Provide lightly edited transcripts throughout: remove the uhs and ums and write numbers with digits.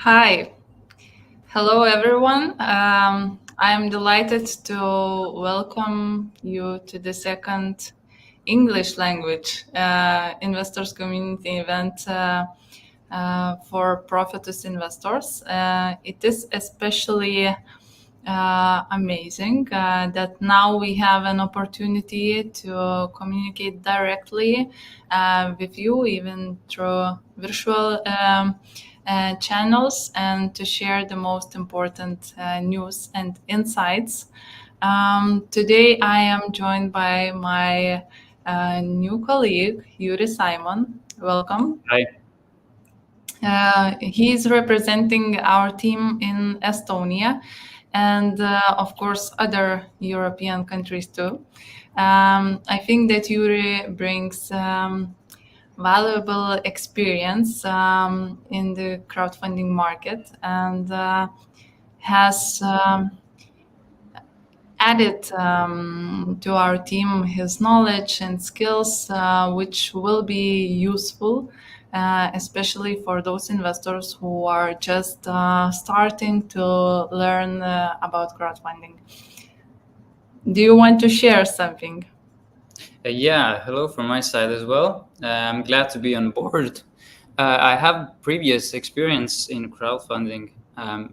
Hi, hello everyone. I'm delighted to welcome you to the second English language investors community event for Profitus investors. It is especially amazing that now we have an opportunity to communicate directly with you, even through virtual channels, and to share the most important news and insights. Today, I am joined by my new colleague, Juri-Saimon. Welcome. Hi. He's representing our team in Estonia and, of course, other European countries too. I think that Yuri brings valuable experience in the crowdfunding market and has added to our team his knowledge and skills, which will be useful, especially for those investors who are just starting to learn about crowdfunding. Do you want to share something? Yeah, hello from my side as well. I'm glad to be on board. I have previous experience in crowdfunding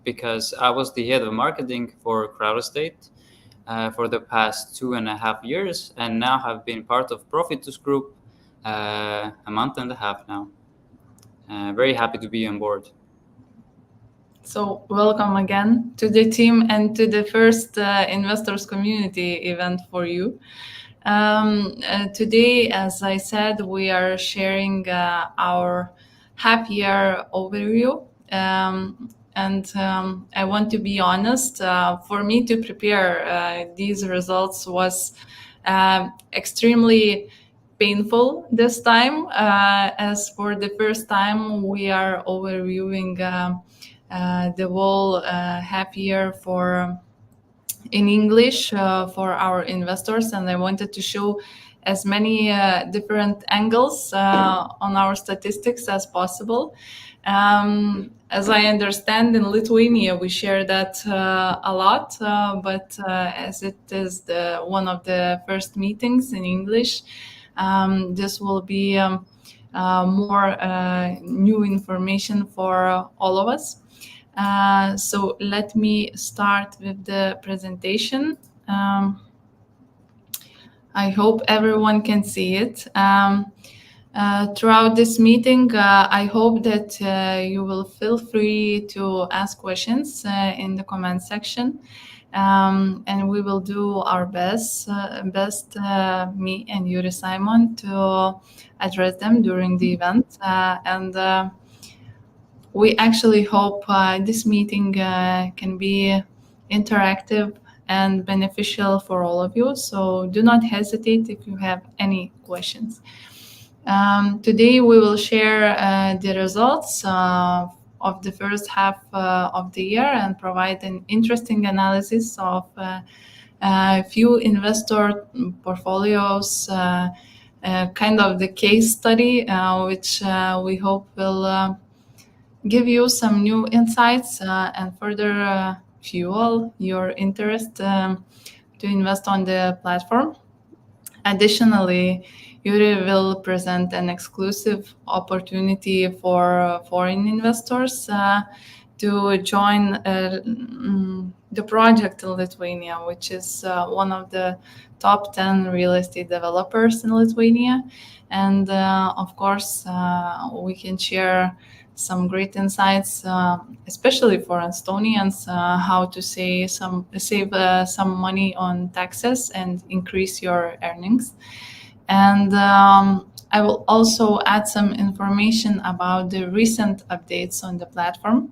because I was the head of marketing for Crowd Estate for the past 2.5 years, and now have been part of Profitus Group a month and a half now. Very happy to be on board. So welcome again to the team and to the first investors community event for you. Today, as I said, we are sharing our half-year overview. And I want to be honest, for me to prepare these results was extremely painful this time, as for the first time we are overviewing the whole half year in English for our investors, and I wanted to show as many different angles on our statistics as possible. As I understand, in Lithuania we share that a lot, but as it is one of the first meetings in English, this will be more new information for all of us. So let me start with the presentation. I hope everyone can see it. Throughout this meeting, I hope that you will feel free to ask questions in the comment section. And we will do our best, me and Juri-Saimon, to address them during the event. And we actually hope this meeting can be interactive and beneficial for all of you. So do not hesitate if you have any questions. Today we will share the results of the first half of the year and provide an interesting analysis of a few investor portfolios, kind of the case study, which we hope will give you some new insights and further fuel your interest to invest on the platform. Additionally, Yuri will present an exclusive opportunity for foreign investors to join the project in Lithuania, which is one of the top 10 real estate developers in Lithuania. And of course, we can share some great insights, especially for Estonians, how to save some money on taxes and increase your earnings. And I will also add some information about the recent updates on the platform.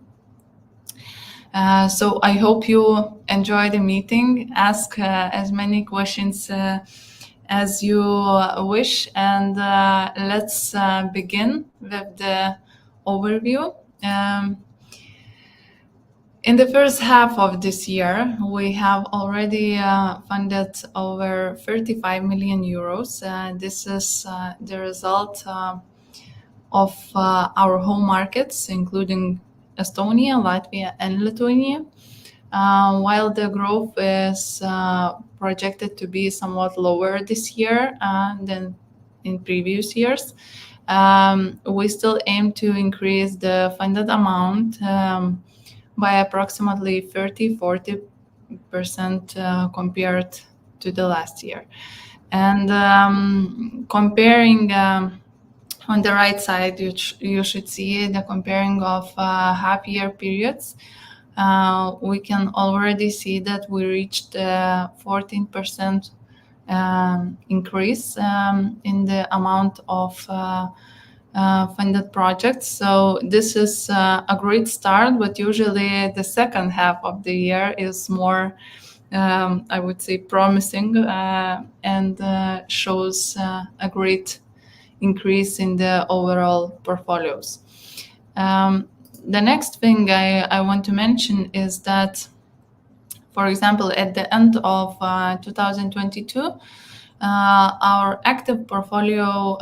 So I hope you enjoy the meeting, ask as many questions as you wish, and let's begin with the overview. In the first half of this year, we have already funded over 35 million euros. This is the result of our home markets, including Estonia, Latvia, and Lithuania. While the growth is projected to be somewhat lower this year than in previous years, we still aim to increase the funded amount by approximately 30-40% compared to the last year. And comparing on the right side, you should see the comparing of half-year periods. We can already see that we reached 14% increase in the amount of funded projects. So this is a great start, but usually the second half of the year is more, I would say, promising and shows a great increase in the overall portfolios. The next thing I want to mention is that, for example, at the end of 2022, our active portfolio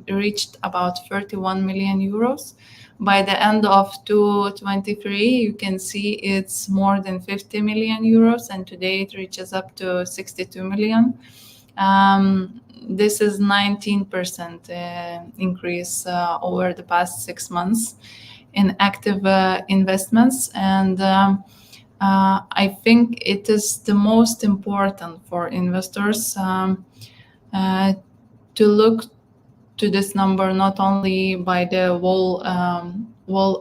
reached about 31 million euros. By the end of 2023, you can see it's more than 50 million euros, and today it reaches up to 62 million. This is 19% increase over the past 6 months in active investments. And I think it is the most important for investors to look to this number not only by the whole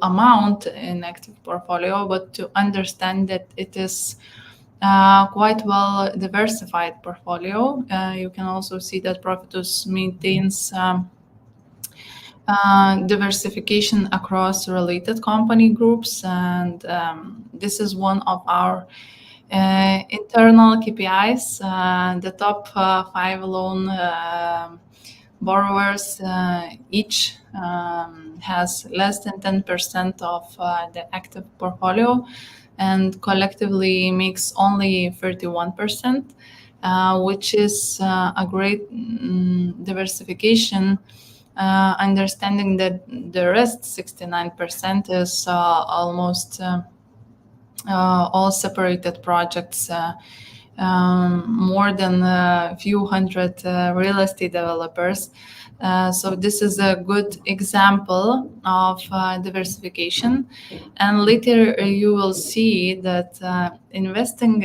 amount in active portfolio, but to understand that it is quite well diversified portfolio. You can also see that Profitus maintains diversification across related company groups, and this is one of our internal KPIs. The top 5 loan borrowers each has less than 10% of the active portfolio, and collectively makes only 31%, which is a great diversification, understanding that the rest 69% is almost all separated projects, more than a few hundred real estate developers. So this is a good example of diversification. And later you will see that investing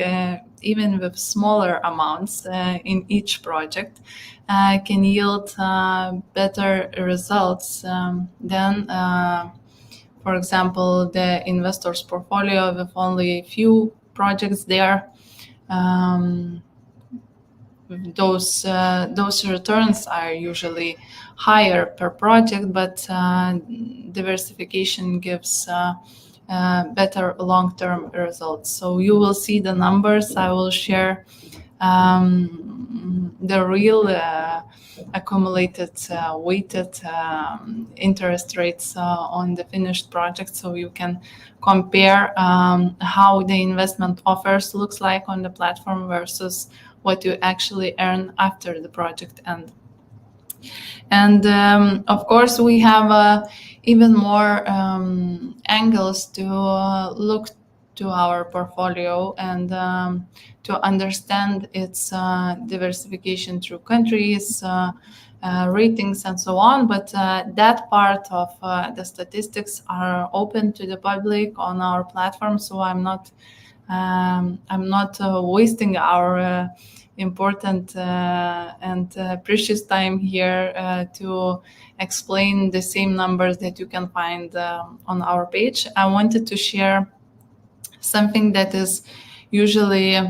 even with smaller amounts in each project can yield better results than, for example, the investor's portfolio with only a few projects there. Those returns are usually higher per project, but diversification gives better long-term results. So you will see the numbers. I will share the real accumulated weighted interest rates on the finished project, so you can compare how the investment offers looks like on the platform versus what you actually earn after the project end. And of course, we have even more angles to look to our portfolio and to understand its diversification through countries, ratings, and so on. But that part of the statistics are open to the public on our platform, so I'm not wasting our important and precious time here to explain the same numbers that you can find on our page. I wanted to share something that is usually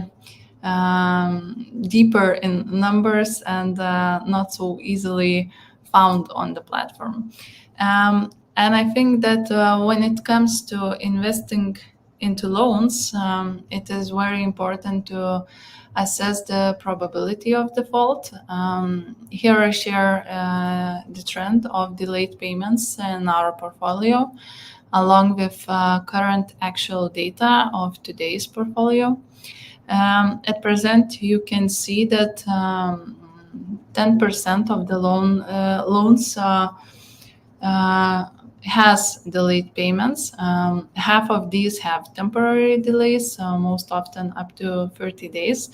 deeper in numbers and not so easily found on the platform. And I think that when it comes to investing into loans, it is very important to assess the probability of default. Here I share the trend of delayed payments in our portfolio, along with current actual data of today's portfolio. At present, you can see that 10% of the loans has delayed payments. Half of these have temporary delays, most often up to 30 days.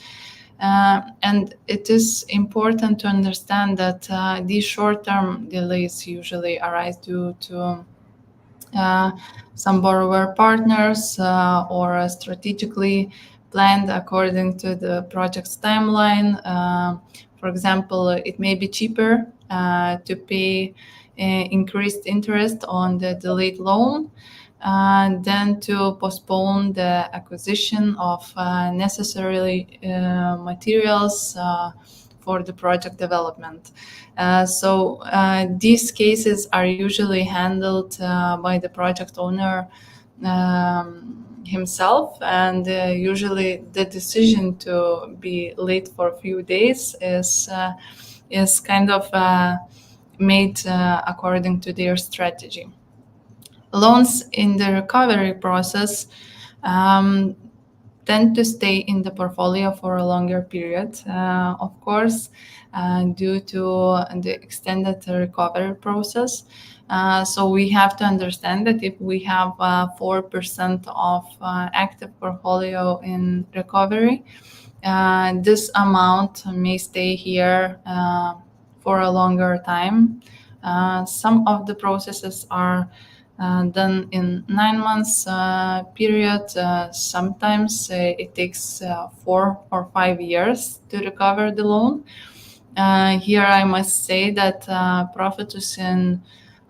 And it is important to understand that these short-term delays usually arise due to some borrower partners or strategically planned according to the project's timeline. For example, it may be cheaper to pay increased interest on the delayed loan than to postpone the acquisition of necessary materials for the project development. So these cases are usually handled by the project owner himself, and usually the decision to be late for a few days is kind of made according to their strategy. Loans in the recovery process um, tend to stay in the portfolio for a longer period, of course, due to the extended recovery process. So we have to understand that if we have 4% of active portfolio in recovery, this amount may stay here for a longer time. Some of the processes are done in 9 months period. Sometimes it takes 4 or 5 years to recover the loan. Here I must say that Profitus in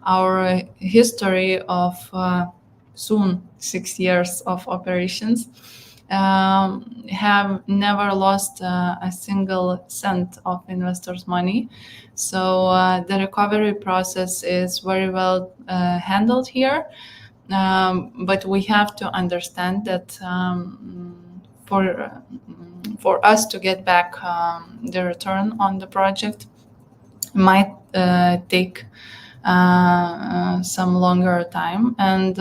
our history of soon 6 years of operations have never lost a single cent of investors' money. So the recovery process is very well handled here. But we have to understand that for us to get back the return on the project might take some longer time. And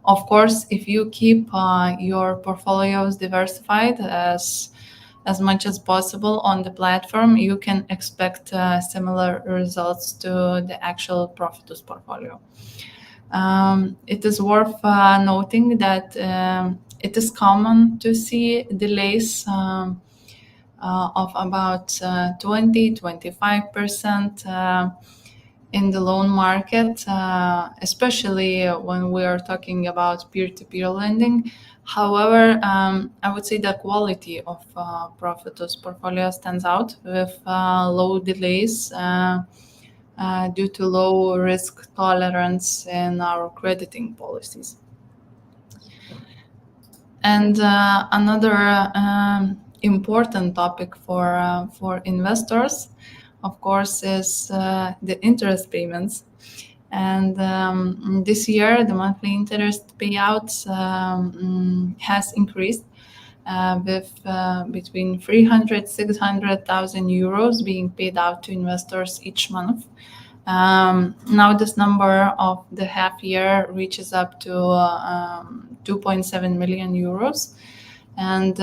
of course, if you keep your portfolios diversified as much as possible on the platform, you can expect similar results to the actual Profitus portfolio. It is worth noting that it is common to see delays of about 20-25% in the loan market, especially when we are talking about peer-to-peer lending. However, I would say the quality of Profitus portfolio stands out with low delays due to low risk tolerance in our crediting policies. And another important topic for investors, of course, is the interest payments. And this year, the monthly interest payouts has increased with between 300,000-600,000 euros being paid out to investors each month. Now this number of the half year reaches up to 2.7 million euros. And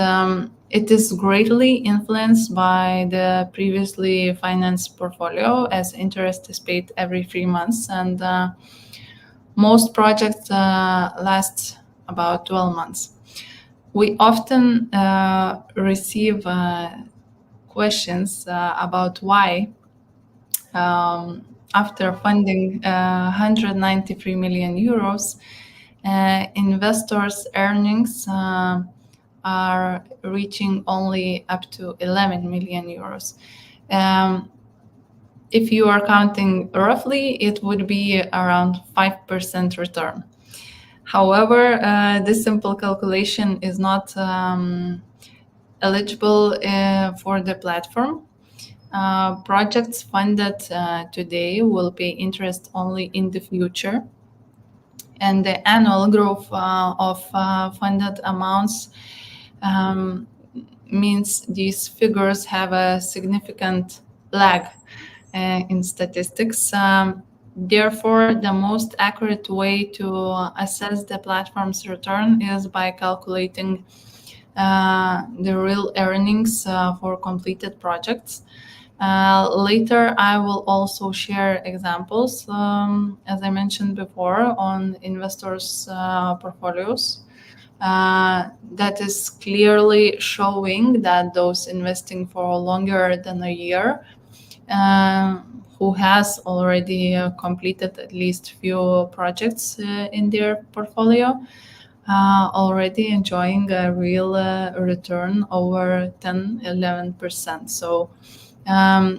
it is greatly influenced by the previously financed portfolio, as interest is paid every 3 months, and most projects last about 12 months. We often receive questions about why, after funding 193 million euros, investors' earnings are reaching only up to 11 million euros. If you are counting roughly, it would be around 5% return. However, this simple calculation is not eligible for the platform. Projects funded today will pay interest only in the future, and the annual growth of funded amounts means these figures have a significant lag in statistics. Therefore, the most accurate way to assess the platform's return is by calculating the real earnings for completed projects. Later, I will also share examples, as I mentioned before, on investors' portfolios. That is clearly showing that those investing for longer than a year, who has already completed at least few projects in their portfolio, already enjoying a real return over 10-11%. So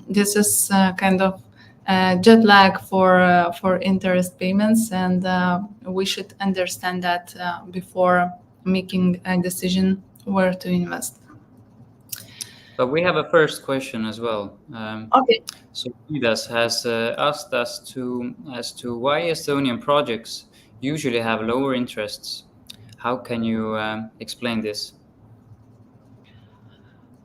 this is kind of jet lag for interest payments, and we should understand that before making a decision where to invest. But we have a first question as well. Okay. So Midas has asked us as to why Estonian projects usually have lower interests. How can you explain this?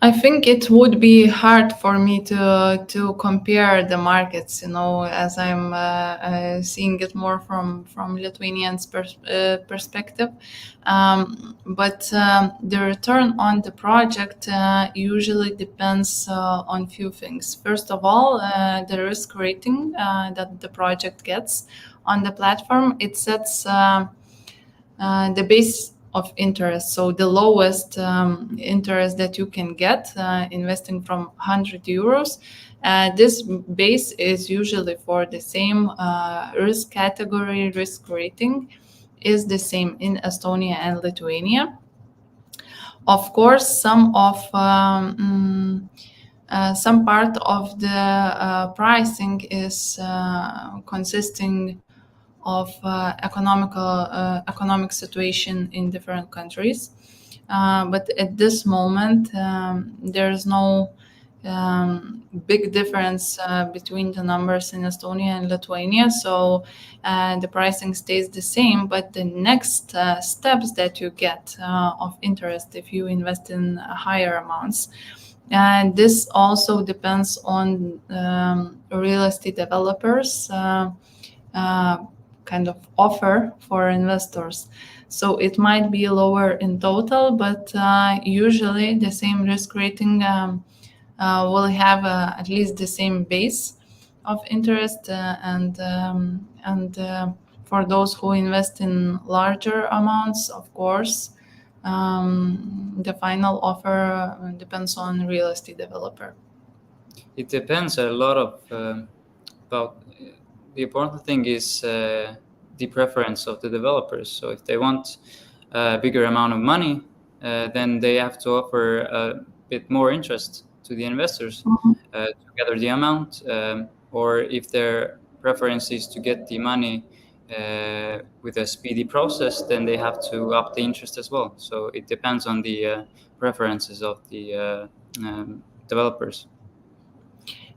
I think it would be hard for me to compare the markets, as I'm seeing it more from Lithuanians' perspective. But the return on the project usually depends on few things. First of all, the risk rating that the project gets on the platform. It sets the base of interest. So the lowest interest that you can get investing from 100 euros. This base is usually for the same risk category, risk rating is the same in Estonia and Lithuania. Of course, some part of the pricing is consisting of economic situation in different countries. But at this moment, there is no big difference between the numbers in Estonia and Lithuania. So the pricing stays the same, but the next steps that you get of interest if you invest in higher amounts. And this also depends on real estate developers' kind of offer for investors. So it might be lower in total, but usually the same risk rating will have at least the same base of interest, and for those who invest in larger amounts, of course, the final offer depends on real estate developer. It depends a lot of about the important thing is the preference of the developers. So if they want a bigger amount of money, then they have to offer a bit more interest to the investors to gather the amount. Or if their preference is to get the money with a speedy process, then they have to up the interest as well. So it depends on the preferences of the developers.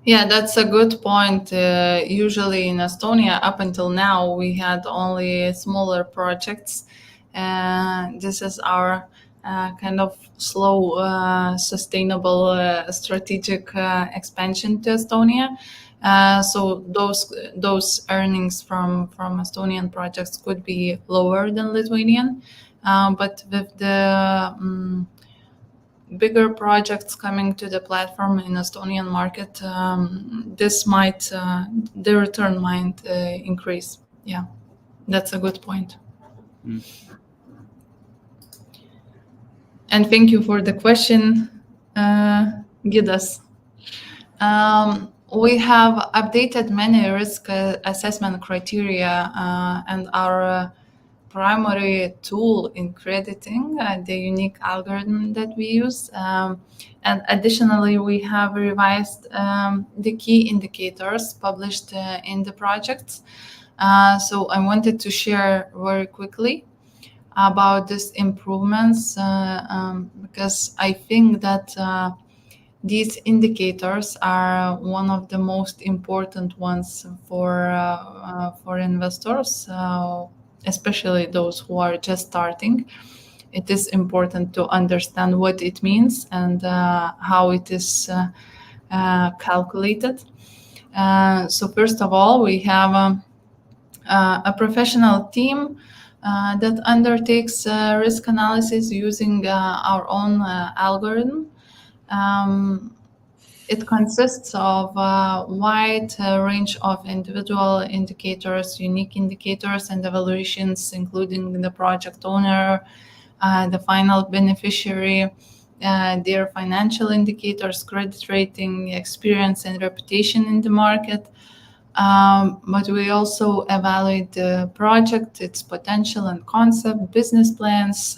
Yeah, that's a good point. Usually in Estonia, up until now, we had only smaller projects. This is our kind of slow, sustainable, strategic expansion to Estonia. So those earnings from Estonian projects could be lower than Lithuanian, but with the bigger projects coming to the platform in Estonian market, the return might increase. Yeah, that's a good point. And thank you for the question, Gidas. We have updated many risk assessment criteria, and our primary tool in crediting the unique algorithm that we use. And additionally, we have revised the key indicators published in the projects. So I wanted to share very quickly about these improvements because I think that these indicators are one of the most important ones for investors, especially those who are just starting. It is important to understand what it means and how it is calculated. So first of all, we have a professional team that undertakes risk analysis using our own algorithm. It consists of a wide range of individual indicators, unique indicators, and evaluations, including the project owner, the final beneficiary, their financial indicators, credit rating, experience, and reputation in the market. But we also evaluate the project, its potential and concept, business plans,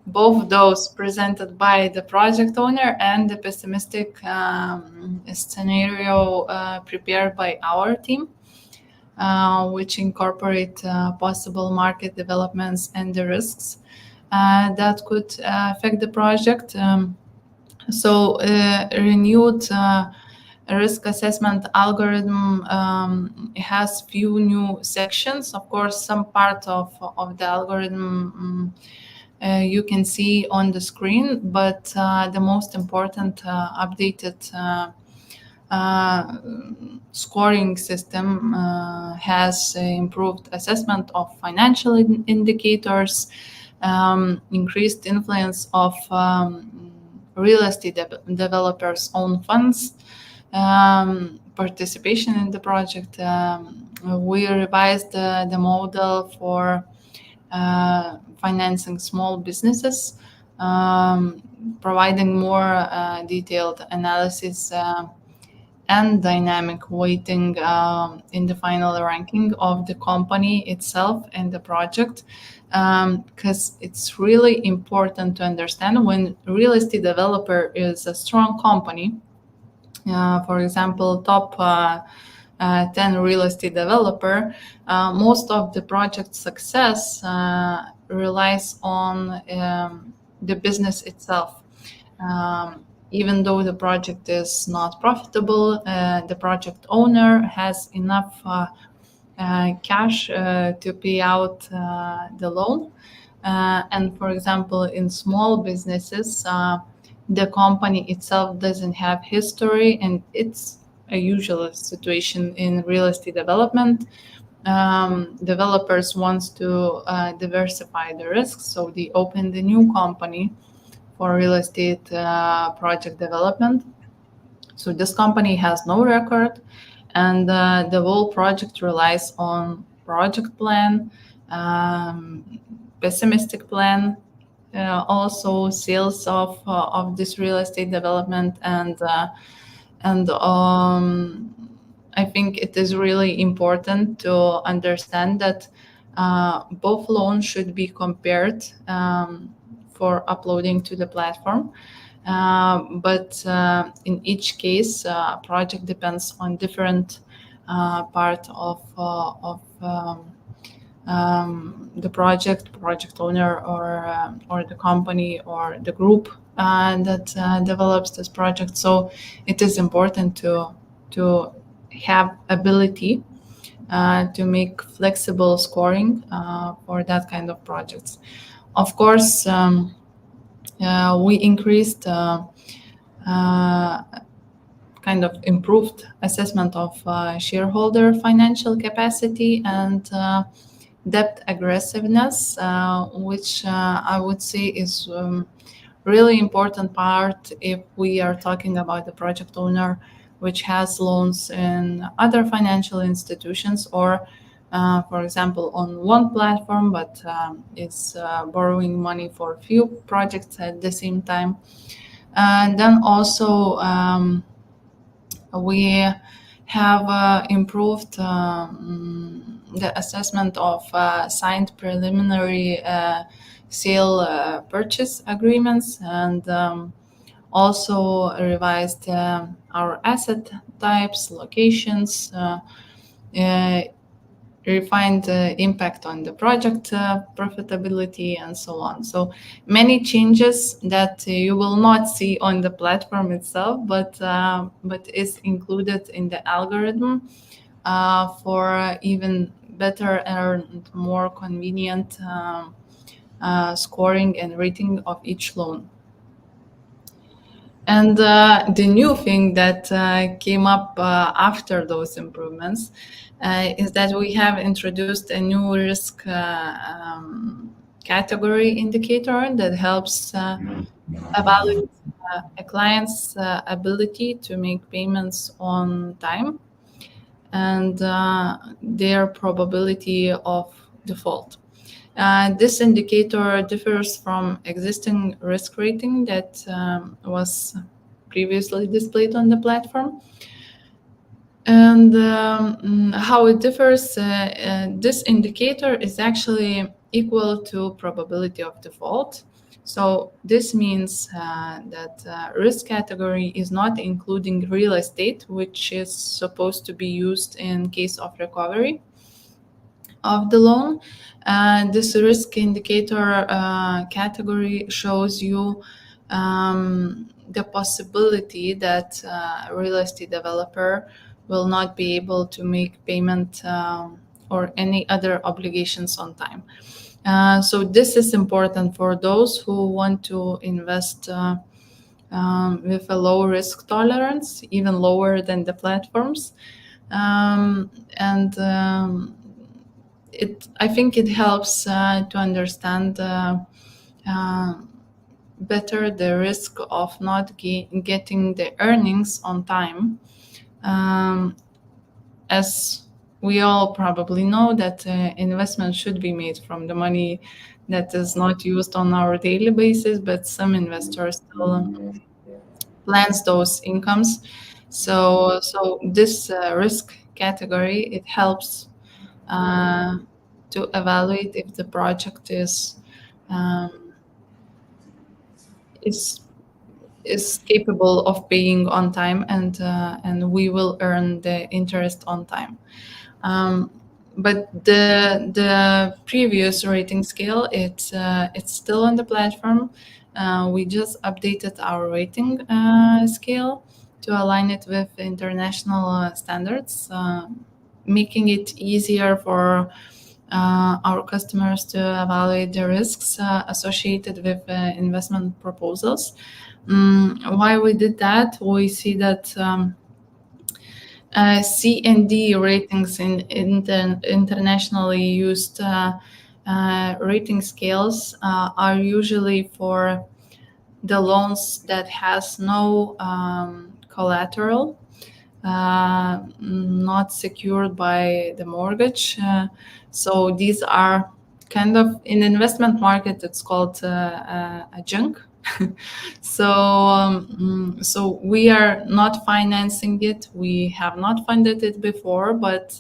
both those presented by the project owner and the pessimistic scenario prepared by our team, which incorporate possible market developments and the risks that could affect the project. So renewed risk assessment algorithm has few new sections. Of course, some part of the algorithm you can see on the screen, but the most important updated scoring system has improved assessment of financial indicators, increased influence of real estate developers' own funds, participation in the project. We revised the model for financing small businesses, providing more detailed analysis and dynamic weighting in the final ranking of the company itself and the project, because it's really important to understand when real estate developer is a strong company. For example, top 10 real estate developer, most of the project success relies on the business itself. Even though the project is not profitable, the project owner has enough cash to pay out the loan. And for example, in small businesses, the company itself doesn't have history, and it's a usual situation in real estate development. Developers wants to diversify the risks, so they open the new company for real estate project development. So this company has no record, and the whole project relies on project plan, pessimistic plan, also sales of this real estate development, and I think it is really important to understand that both loans should be compared for uploading to the platform. But in each case, project depends on different part of the project owner, or the company, or the group that develops this project. So it is important to have ability to make flexible scoring for that kind of projects. Of course, we increased kind of improved assessment of shareholder financial capacity and debt aggressiveness, which I would say is really important part if we are talking about the project owner which has loans in other financial institutions, or for example on one platform, but is borrowing money for a few projects at the same time. And then also we have improved the assessment of signed preliminary sale purchase agreements, and also revised our asset types, locations, refined the impact on the project profitability, and so on. So many changes that you will not see on the platform itself, but is included in the algorithm for even better and more convenient scoring and rating of each loan. And the new thing that came up after those improvements is that we have introduced a new risk category indicator that helps evaluate a client's ability to make payments on time and their probability of default. This indicator differs from existing risk rating that was previously displayed on the platform. And how it differs, this indicator is actually equal to probability of default. So this means that risk category is not including real estate, which is supposed to be used in case of recovery of the loan. This risk indicator category shows you the possibility that a real estate developer will not be able to make payment or any other obligations on time. So this is important for those who want to invest with a low risk tolerance, even lower than the platforms. And I think it helps to understand better the risk of not getting the earnings on time. As we all probably know that investment should be made from the money that is not used on our daily basis, but some investors still plans those incomes. So this risk category, it helps to evaluate if the project um, is is capable of paying on time, and we will earn the interest on time. Um, but the previous rating scale, it's still on the platform. We just updated our rating scale to align it with international standards, making it easier for our customers to evaluate the risks associated with investment proposals. Why we did that? We see that C and D ratings in internationally used rating scales are usually for the loans that has no collateral, not secured by the mortgage. So these are kind of, in the investment market, it's called a junk. So we are not financing it. We have not funded it before, but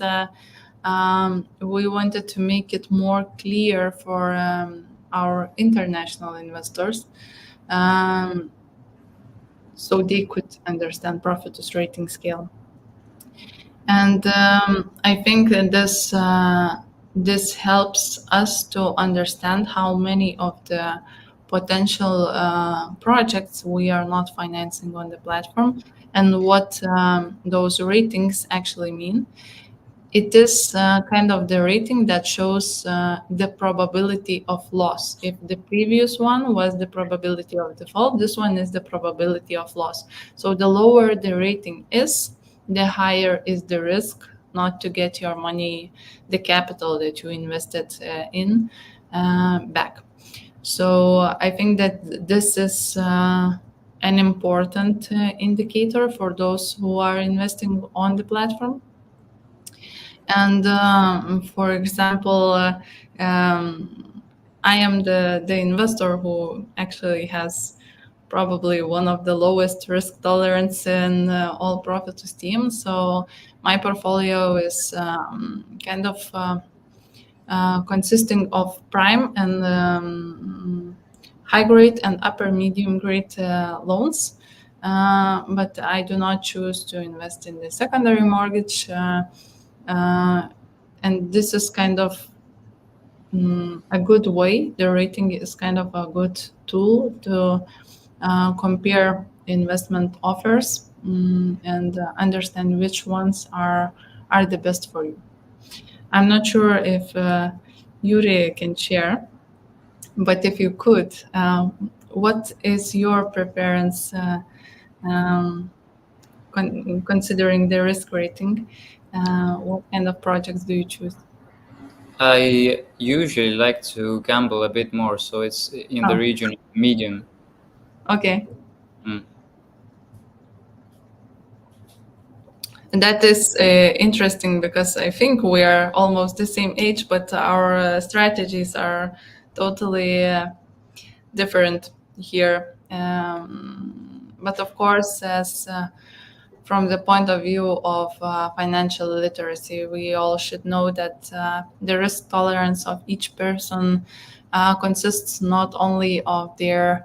we wanted to make it more clear for our international investors, so they could understand Profitus rating scale. And I think that this helps us to understand how many of the potential projects we are not financing on the platform, and what those ratings actually mean. It is kind of the rating that shows the probability of loss. If the previous one was the probability of default, this one is the probability of loss. So the lower the rating is, the higher is the risk not to get your money, the capital that you invested in, back. So I think that this is an important indicator for those who are investing on the platform. And for example, I am the investor who actually has probably one of the lowest risk tolerance in all Profitus team. So my portfolio is kind of consisting of prime and high grade and upper medium grade loans. But I do not choose to invest in the secondary mortgage. And this is kind of a good way. The rating is kind of a good tool to compare investment offers, and understand which ones are the best for you. I'm not sure if Yuri can share, but if you could, what is your preference considering the risk rating? What kind of projects do you choose? I usually like to gamble a bit more, so it's in the region of medium. Okay. Mm. And that is interesting because I think we are almost the same age, but our strategies are totally different here. But of course, as from the point of view of financial literacy, we all should know that the risk tolerance of each person consists not only of their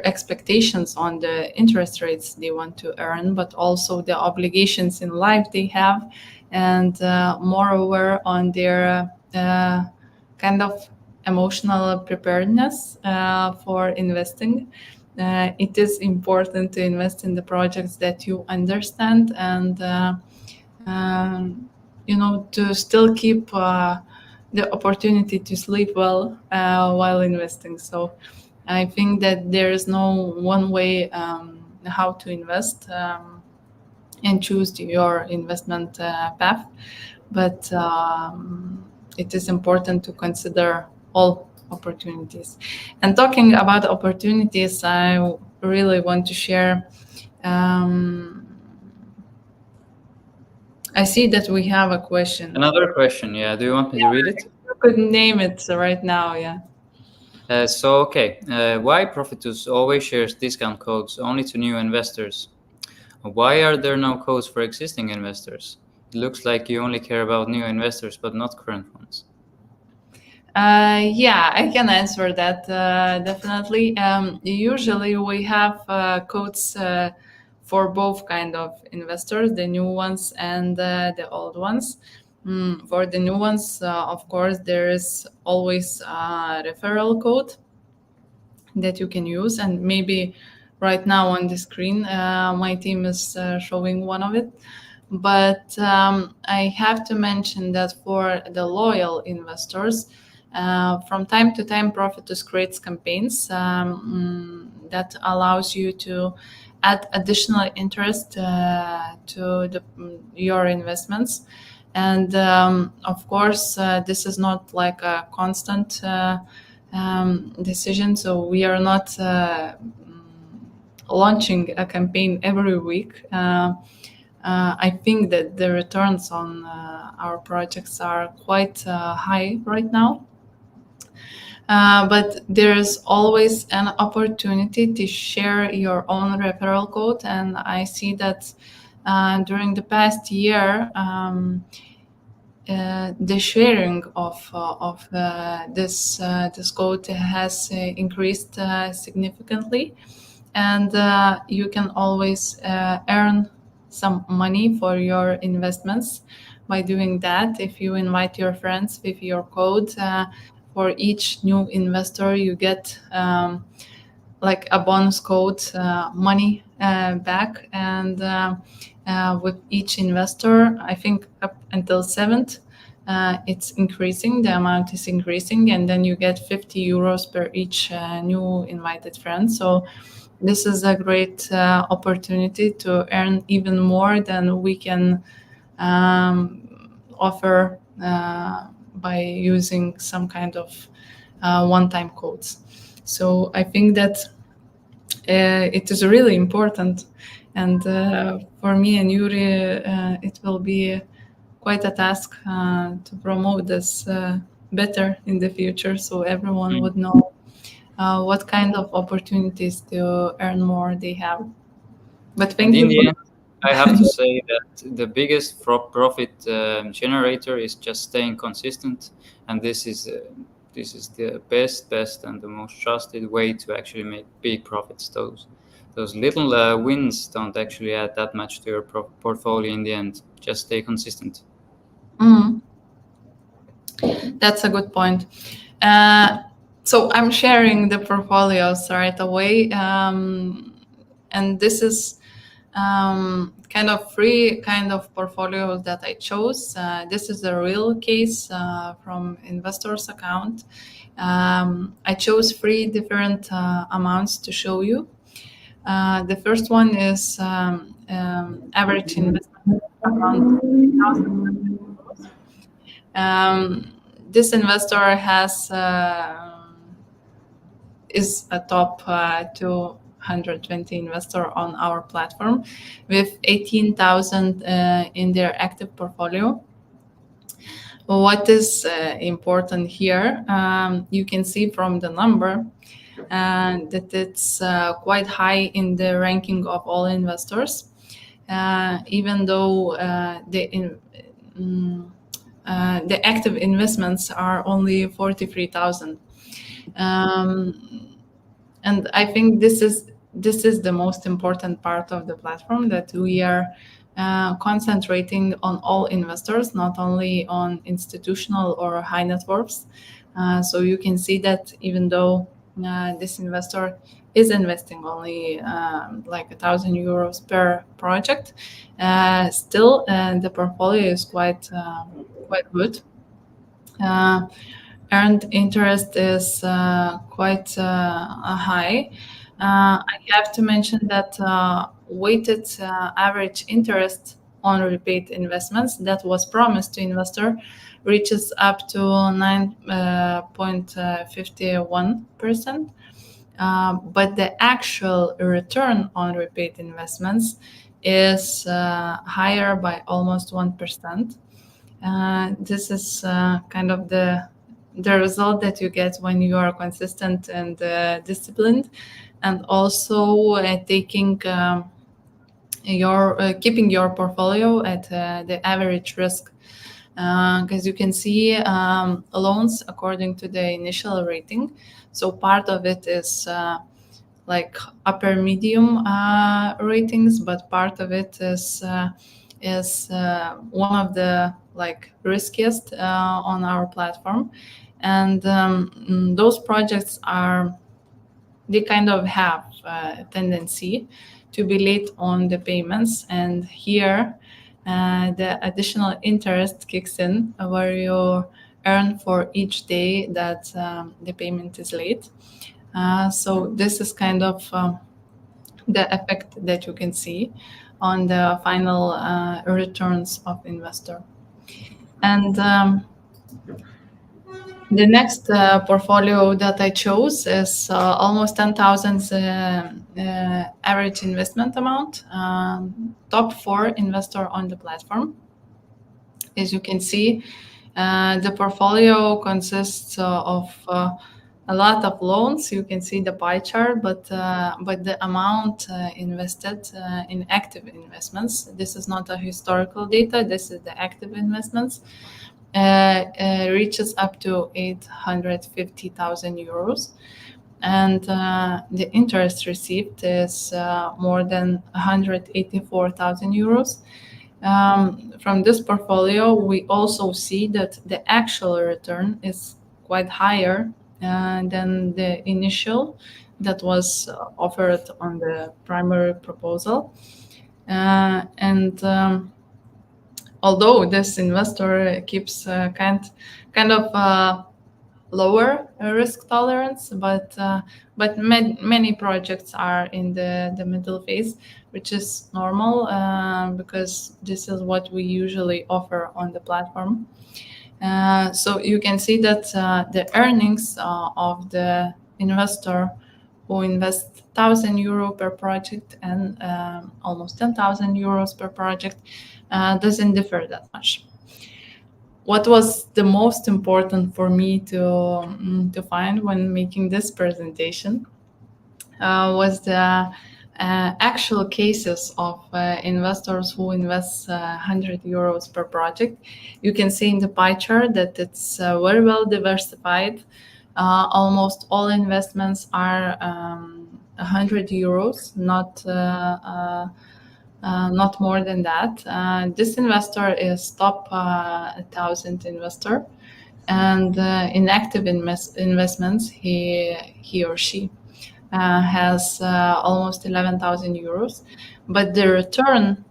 expectations on the interest rates they want to earn, but also the obligations in life they have, and moreover on their kind of emotional preparedness for investing. It is important to invest in the projects that you understand and to still keep the opportunity to sleep well while investing. So I think that there is no one way how to invest and choose your investment path, but it is important to consider all opportunities. And talking about opportunities, I really want to share. I see that we have a question. Another question, yeah. Do you want me to read it? You could name it right now, yeah. Why Profitus always shares discount codes only to new investors? Why are there no codes for existing investors? It looks like you only care about new investors, but not current ones. Yeah, I can answer that definitely. Usually, we have codes for both kind of investors, the new ones and the old ones. For the new ones, of course, there is always a referral code that you can use, and maybe right now on the screen, my team is showing one of it. But I have to mention that for the loyal investors, from time to time, Profitus creates campaigns that allows you to add additional interest to your investments. And of course, this is not like a constant decision. So we are not launching a campaign every week. I think that the returns on our projects are quite high right now. But there's always an opportunity to share your own referral code. And I see that during the past year, the sharing of this code has increased significantly, and you can always earn some money for your investments by doing that. If you invite your friends with your code, for each new investor, you get like a bonus code, money back, and with each investor, I think up until 7th, it's increasing. The amount is increasing, and then you get 50 euros per each new invited friend. So this is a great opportunity to earn even more than we can offer by using some kind of one-time codes. So I think that it is really important. And for me and Yuri, it will be quite a task to promote this better in the future, so everyone would know what kind of opportunities to earn more they have. But thank And in you. the end, I have to say that the biggest profit generator is just staying consistent, and this is the best and the most trusted way to actually make big profits. Those little wins don't actually add that much to your portfolio in the end. Just stay consistent. That's a good point. So I'm sharing the portfolios right away, and this is kind of free kind of portfolios that I chose. This is a real case from investors account. I chose 3 different amounts to show you. The first one is average investment around 3,000 euros. This investor has is a top 220 investor on our platform with 18,000 in their active portfolio. What is important here, you can see from the number that it's quite high in the ranking of all investors, even though the active investments are only 43,000. And I think this is the most important part of the platform, that we are concentrating on all investors, not only on institutional or high net worths. So you can see that even though this investor is investing only like €1,000 per project, still the portfolio is quite good. Earned interest is quite high. I have to mention that weighted average interest on repeat investments that was promised to investor reaches up to 9.51%. But the actual return on repeat investments is higher by almost 1%. This is kind of the result that you get when you are consistent and disciplined, and also taking keeping your portfolio at the average risk, because you can see loans according to the initial rating. So part of it is like upper medium ratings, but part of it is one of the like riskiest on our platform. And those projects they kind of have a tendency to be late on the payments, and here the additional interest kicks in, where you earn for each day that the payment is late. So this is kind of the effect that you can see on the final returns of investor. And the next portfolio that I chose is almost 10,000 average investment amount, top 4 investor on the platform. As you can see, the portfolio consists of a lot of loans. You can see the pie chart, but the amount invested in active investments, this is not a historical data, this is the active investments, reaches up to 850,000 euros. And the interest received is more than 184,000 euros. From this portfolio, we also see that the actual return is quite higher than the initial that was offered on the primary proposal. And although this investor keeps kind of lower risk tolerance, but many projects are in the middle phase, which is normal because this is what we usually offer on the platform. So you can see that the earnings of the investor who invests €1,000 per project and almost 10,000 euros per project doesn't differ that much. What was the most important for me to find when making this presentation was the actual cases of investors who invest €100 per project. You can see in the pie chart that it's very well diversified. Almost all investments are €100, not more than that. This investor is top 1,000 investor, and in active investments, he or she has almost 11,000 euros, but the return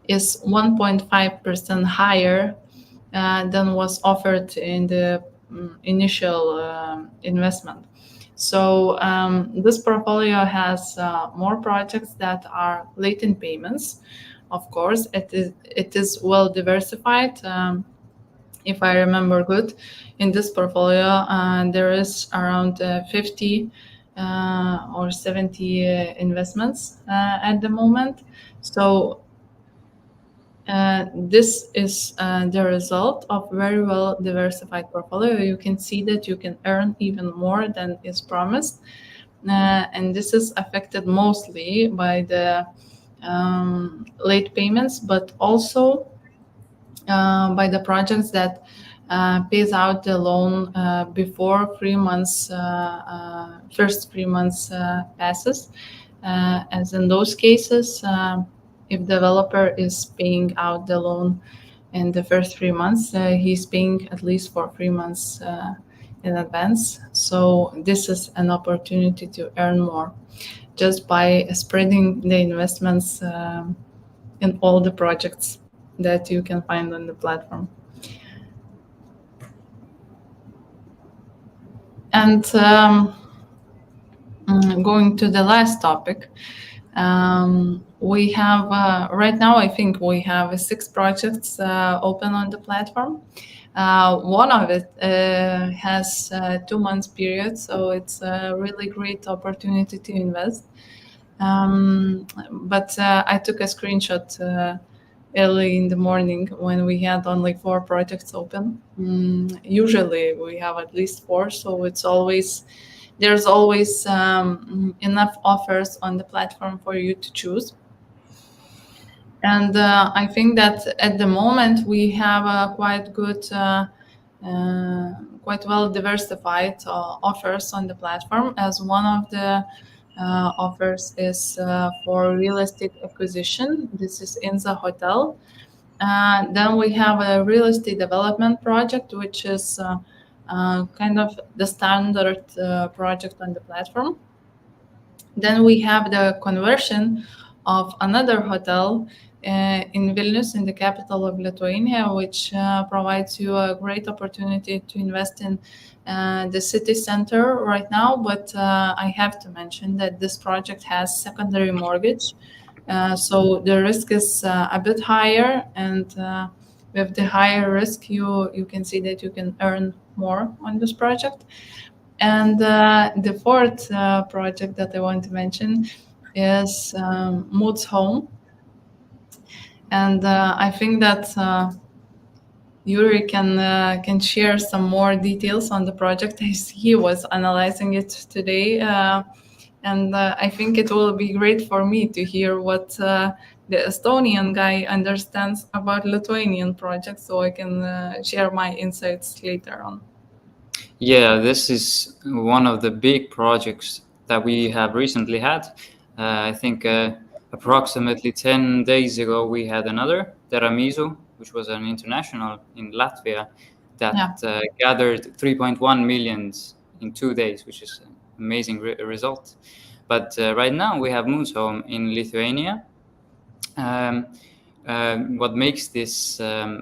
is 1.5% higher than was offered in the initial investment. So this portfolio has more projects that are late in payments. Of course, it is well diversified. if I remember good. In this portfolio, there is around 50 or 70 investments at the moment. So this is the result of very well diversified portfolio. You can see that you can earn even more than is promised, and this is affected mostly by the late payments, but also by the projects that pays out the loan before 3 months, first 3 months passes. As in those cases, if developer is paying out the loan in the first 3 months, he's paying at least for 3 months in advance. So this is an opportunity to earn more just by spreading the investments in all the projects that you can find on the platform. And going to the last topic, we have right now, I think we have 6 projects open on the platform. One of it has 2 months period, so it's a really great opportunity to invest. But I took a screenshot early in the morning when we had only 4 projects open. Usually we have at least 4, so there's always enough offers on the platform for you to choose. And I think that at the moment we have a quite good, quite well diversified offers on the platform, as one of the offers is for real estate acquisition. This is in the hotel. Then we have a real estate development project, which is kind of the standard project on the platform. Then we have the conversion of another hotel in Vilnius, in the capital of Lithuania, which provides you a great opportunity to invest in the city center right now. But I have to mention that this project has secondary mortgage, so the risk is a bit higher, and with the higher risk, you can see that you can earn more on this project. And the fourth project that I want to mention is Moods Home. And I think that Juri can share some more details on the project, as he was analyzing it today. And I think it will be great for me to hear what the Estonian guy understands about Lithuanian projects, so I can share my insights later on. Yeah, this is one of the big projects that we have recently had. I think approximately 10 days ago, we had another, Teramisu, which was an international in Latvia that gathered 3.1 million in 2 days, which is an amazing result. But right now we have Moons Home in Lithuania. What makes this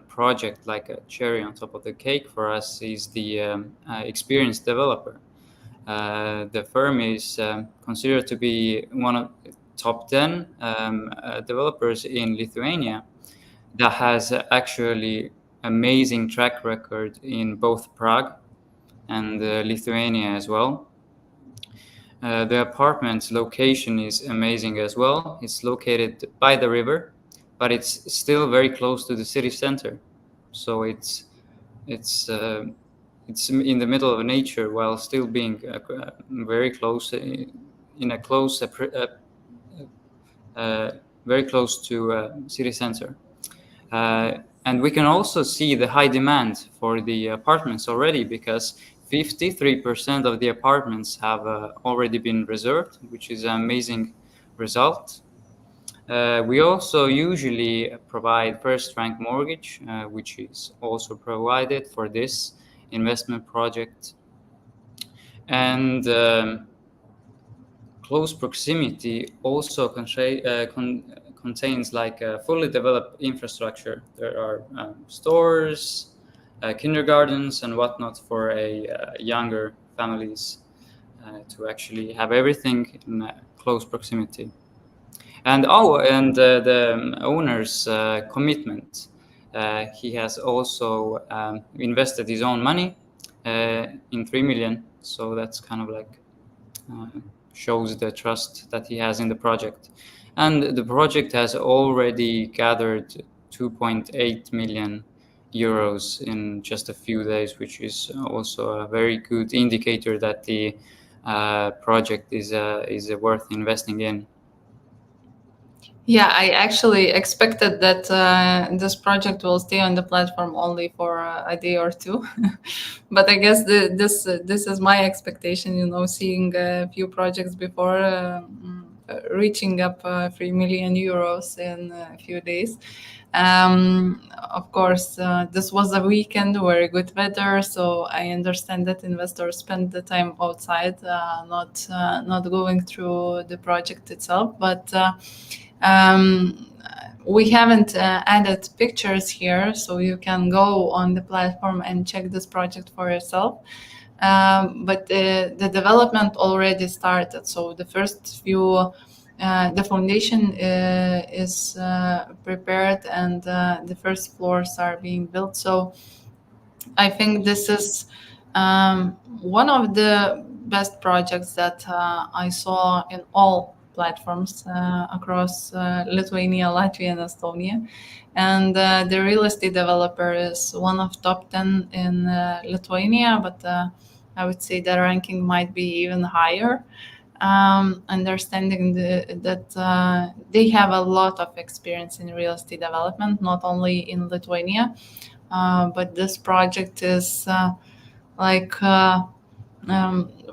project like a cherry on top of the cake for us is the experienced developer. The firm is considered to be one of the top 10 developers in Lithuania that has actually amazing track record in both Prague and Lithuania as well. The apartment's location is amazing as well. It's located by the river, but it's still very close to the city center. So it's in the middle of nature while still being very close very close to city center. And we can also see the high demand for the apartments already, because 53% of the apartments have already been reserved, which is an amazing result. We also usually provide first rank mortgage, which is also provided for this investment project. And close proximity also contains like a fully developed infrastructure. There are stores, kindergartens and whatnot for younger families to actually have everything in close proximity. And the owner's commitment. he has also invested his own money in 3 million. So that's kind of like shows the trust that he has in the project. And the project has already gathered 2.8 million euros in just a few days, which is also a very good indicator that the project is worth investing in. Yeah, I actually expected that this project will stay on the platform only for a day or two, but I guess this is my expectation. Seeing a few projects before reaching up 3 million euros in a few days. Of course, this was a weekend, very good weather, so I understand that investors spend the time outside, not going through the project itself, but. We haven't added pictures here, so you can go on the platform and check this project for yourself. But the development already started. So the first few, the foundation is prepared, and the first floors are being built. So I think this is one of the best projects that I saw in all platforms across Lithuania, Latvia, and Estonia. And the real estate developer is one of top 10 in Lithuania, but I would say the ranking might be even higher. Understanding that they have a lot of experience in real estate development, not only in Lithuania, but this project is like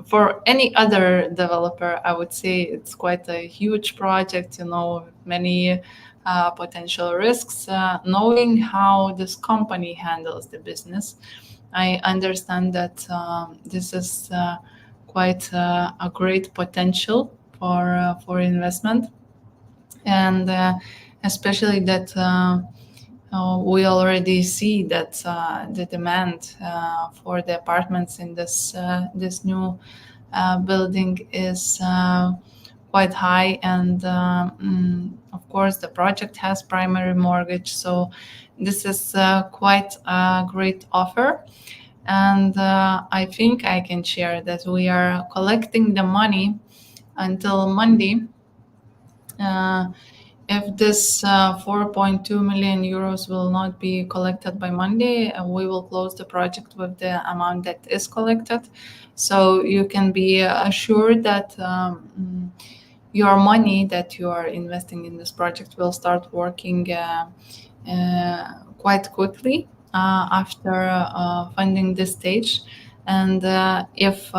for any other developer, I would say it's quite a huge project, many potential risks. Knowing how this company handles the business, I understand that this is quite a great potential for investment, and especially that we already see that the demand for the apartments in this new building is quite high, and of course the project has primary mortgage, so this is quite a great offer. And I think I can share that we are collecting the money until Monday. If this 4.2 million euros will not be collected by Monday, we will close the project with the amount that is collected. So you can be assured that your money that you are investing in this project will start working quite quickly after funding this stage. And if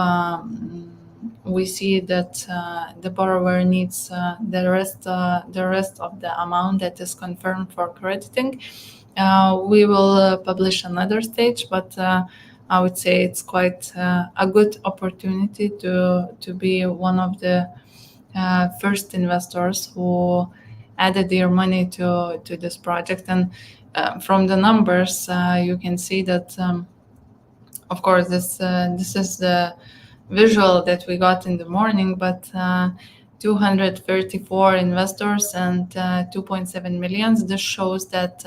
we see that the borrower needs the rest of the amount that is confirmed for crediting, we will publish another stage. But I would say it's quite a good opportunity to be one of the first investors who added their money to this project. And from the numbers, you can see that, of course, this is the visual that we got in the morning, but 234 investors and 2.7 millions. This shows that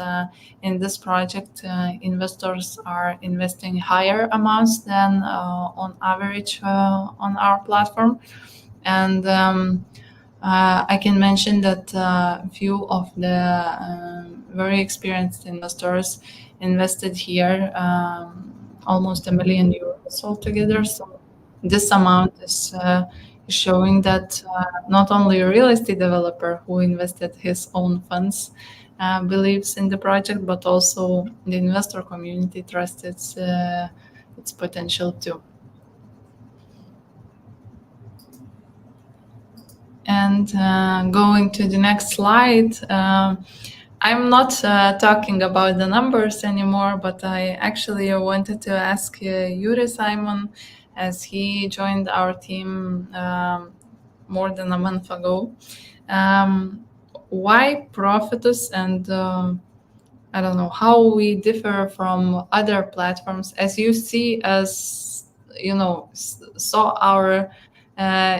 in this project, investors are investing higher amounts than on average on our platform. And I can mention that a few of the very experienced investors invested here almost €1 million altogether. So this amount is showing that not only a real estate developer who invested his own funds believes in the project, but also the investor community trusts its potential too. And going to the next slide, I'm not talking about the numbers anymore, but I actually wanted to ask Juri-Saimon, as he joined our team more than a month ago, why Profitus, and I don't know how we differ from other platforms. As you see, as saw our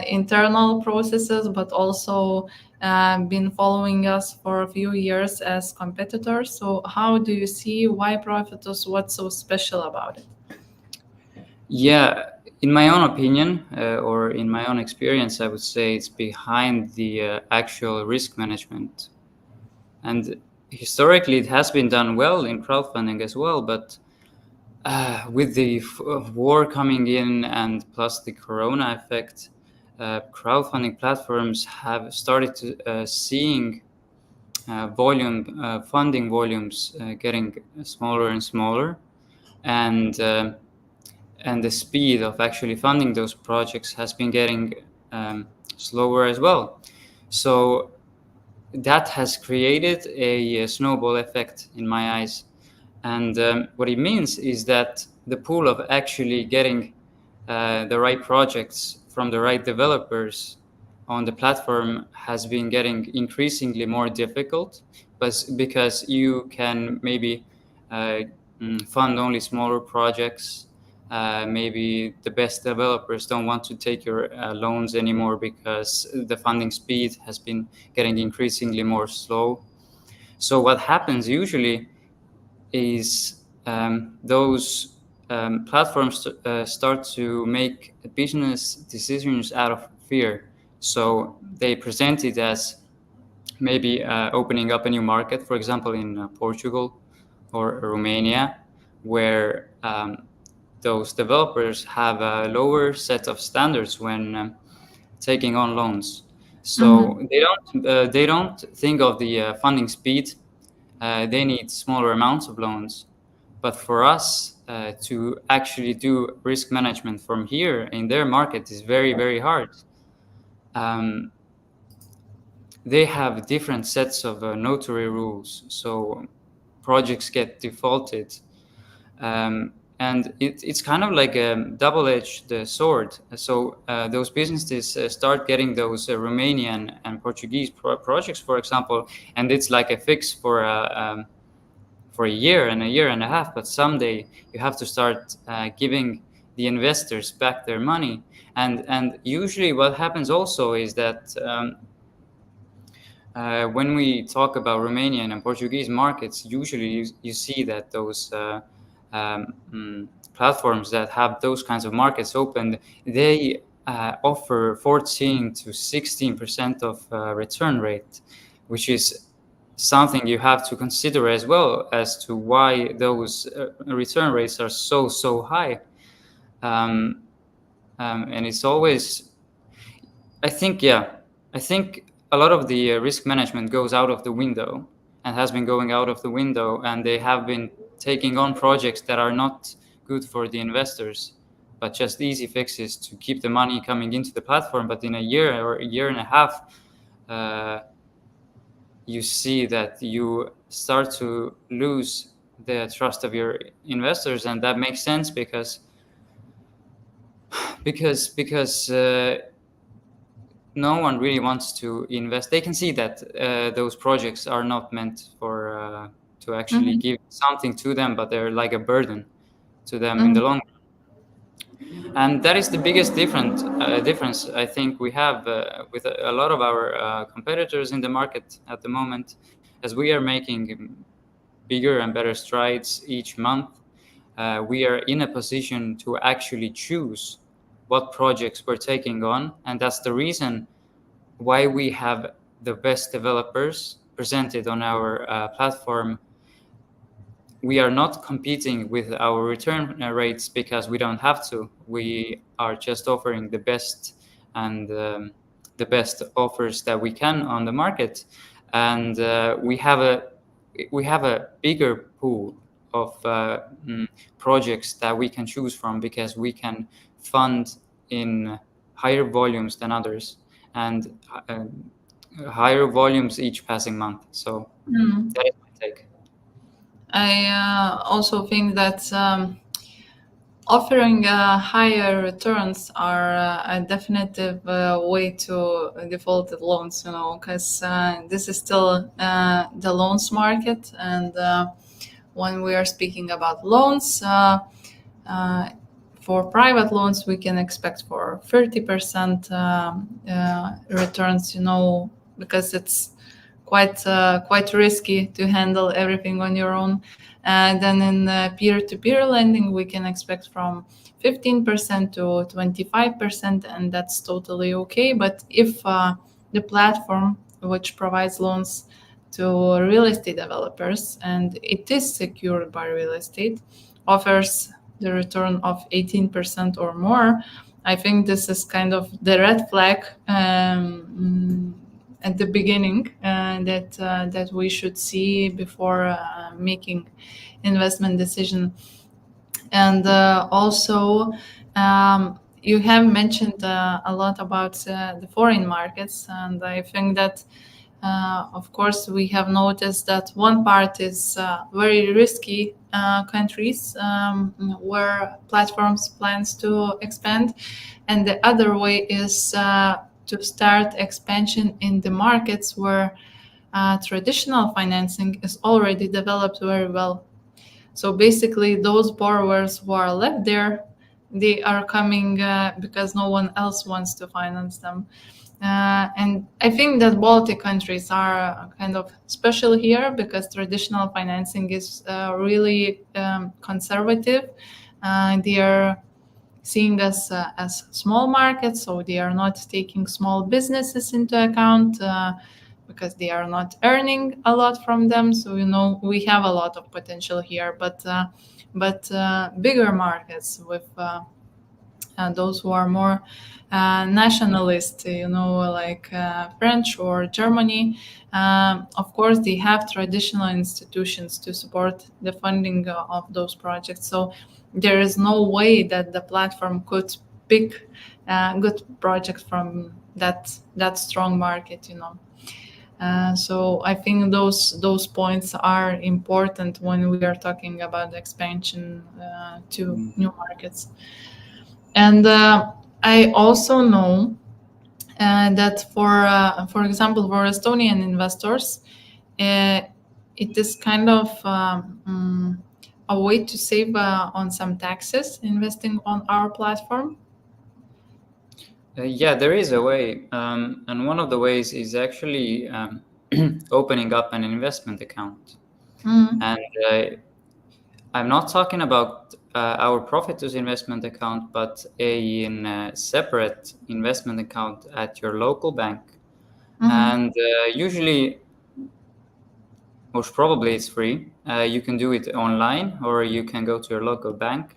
internal processes, but also been following us for a few years as competitors. So how do you see why Profitus? What's so special about it? Yeah, in my own opinion, or in my own experience, I would say it's behind the actual risk management. And historically, it has been done well in crowdfunding as well, but with the war coming in and plus the corona effect, crowdfunding platforms have started to seeing funding volumes getting smaller and smaller, and the speed of actually funding those projects has been getting slower as well. So that has created a snowball effect in my eyes. And what it means is that the pool of actually getting the right projects from the right developers on the platform has been getting increasingly more difficult, but because you can maybe fund only smaller projects. Maybe the best developers don't want to take your loans anymore because the funding speed has been getting increasingly more slow. So what happens usually is those platforms start to make business decisions out of fear. So they present it as maybe opening up a new market, for example, in Portugal or Romania, where those developers have a lower set of standards when taking on loans. So they don't think of the funding speed. They need smaller amounts of loans. But for us to actually do risk management from here in their market is very, very hard. Um, they have different sets of notary rules. So projects get defaulted. And it's kind of like a double-edged sword. So those businesses start getting those Romanian and Portuguese projects, for example, and it's like a fix for a year and a half. But someday you have to start giving the investors back their money. And usually what happens also is that when we talk about Romanian and Portuguese markets, usually you see that those platforms that have those kinds of markets open, they offer 14 to 16% of return rate, which is something you have to consider as well as to why those return rates are so high. And it's always, I think a lot of the risk management goes out of the window and has been going out of the window, and they have been taking on projects that are not good for the investors, but just easy fixes to keep the money coming into the platform. But in a year or a year and a half, you see that you start to lose the trust of your investors, and that makes sense because no one really wants to invest. They can see that those projects are not meant for to actually give something to them, but they're like a burden to them in the long run. And that is the biggest difference I think we have with a lot of our competitors in the market at the moment, as we are making bigger and better strides each month. We are in a position to actually choose what projects we're taking on, and that's the reason why we have the best developers presented on our platform. We are not competing with our return rates because we don't have to. We are just offering the best and the best offers that we can on the market, and we have a bigger pool of projects that we can choose from because we can fund in higher volumes than others, and higher volumes each passing month. So that is my take. I also think that offering higher returns are a definitive way to defaulted loans, because this is still the loans market. And when we are speaking about loans, for private loans, we can expect for 30% returns, because it's quite risky to handle everything on your own. And then in peer-to-peer lending, we can expect from 15% to 25%, and that's totally okay. But if the platform which provides loans to real estate developers, and it is secured by real estate, offers the return of 18% or more, I think this is kind of the red flag at the beginning that we should see before making investment decision. And also, you have mentioned a lot about the foreign markets, and I think that of course, we have noticed that one part is very risky countries where platforms plans to expand, and the other way is to start expansion in the markets where traditional financing is already developed very well. So basically, those borrowers who are left there, they are coming because no one else wants to finance them. And I think that Baltic countries are kind of special here because traditional financing is really conservative. They are seeing us as small markets, so they are not taking small businesses into account because they are not earning a lot from them. So we have a lot of potential here, but bigger markets with those who are more nationalist, like French or Germany. Of course, they have traditional institutions to support the funding of those projects. So there is no way that the platform could pick good projects from that strong market. So I think those points are important when we are talking about expansion to new markets. And I also know that for example, for Estonian investors, it is kind of a way to save on some taxes investing on our platform. Yeah, there is a way. And one of the ways is actually opening up an investment account. And I'm not talking about our Profitus investment account, but a separate investment account at your local bank. And usually, most probably it's free. You can do it online or you can go to your local bank.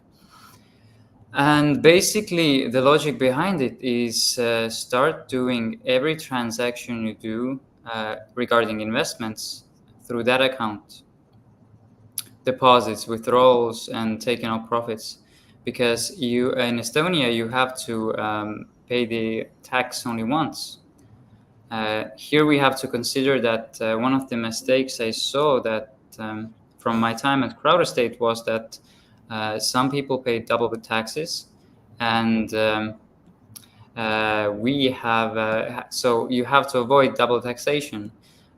And basically, the logic behind it is start doing every transaction you do regarding investments through that account. Deposits, withdrawals, and taking out profits, because in Estonia you have to pay the tax only once. Here we have to consider that one of the mistakes I saw that from my time at Crowd Estate was that some people pay double the taxes, and so you have to avoid double taxation.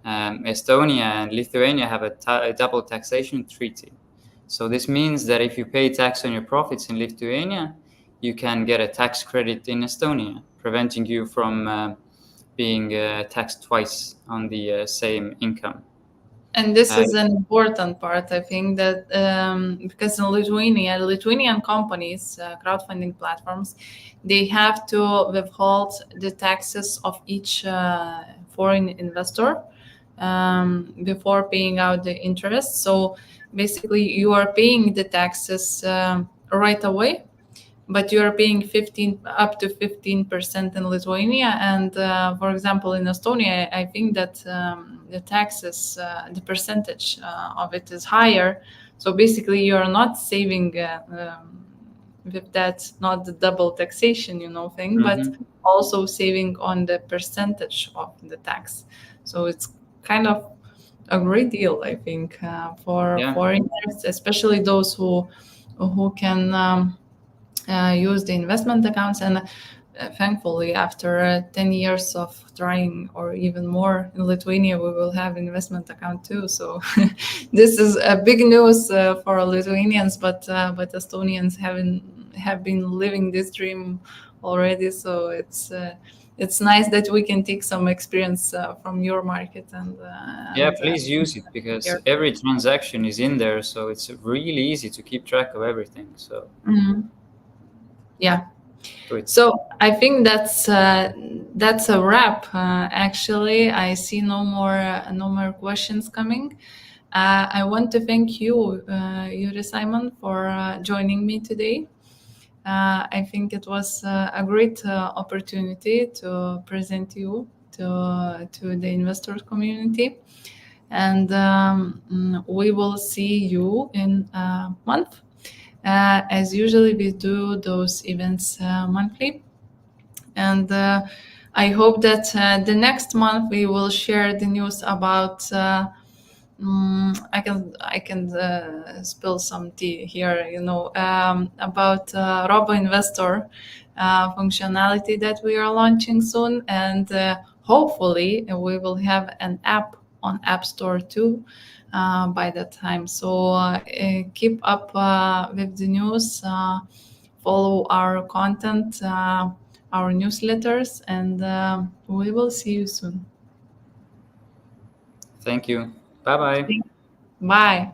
Estonia and Lithuania have a double taxation treaty. So this means that if you pay tax on your profits in Lithuania, you can get a tax credit in Estonia, preventing you from being taxed twice on the same income. And this is an important part, I think, that because in Lithuanian companies, crowdfunding platforms, they have to withhold the taxes of each foreign investor before paying out the interest. So basically, you are paying the taxes right away, but you are paying up to 15% in Lithuania. And for example, in Estonia, I think that the taxes, the percentage of it is higher. So basically, you are not saving with that, not the double taxation, thing, but also saving on the percentage of the tax. So it's kind of a great deal, I think, for foreigners, especially those who can use the investment accounts. And thankfully, after 10 years of trying, or even more, in Lithuania, we will have investment account too. So this is a big news for Lithuanians, but Estonians have been living this dream already. So it's nice that we can take some experience from your market Yeah, and please use it because here. every transaction is in there, so it's really easy to keep track of everything. So Mhm. Yeah. do it. So I think that's a wrap. Actually, I see no more questions coming. I want to thank you, Juri-Saimon, for joining me today. I think it was a great opportunity to present you to the investors community, and we will see you in a month. As usually, we do those events monthly, and I hope that the next month we will share the news about. I can spill some tea here, about Robo Investor functionality that we are launching soon, and hopefully we will have an app on App Store too by that time. So keep up with the news, follow our content, our newsletters, and we will see you soon. Thank you. Bye bye. Bye.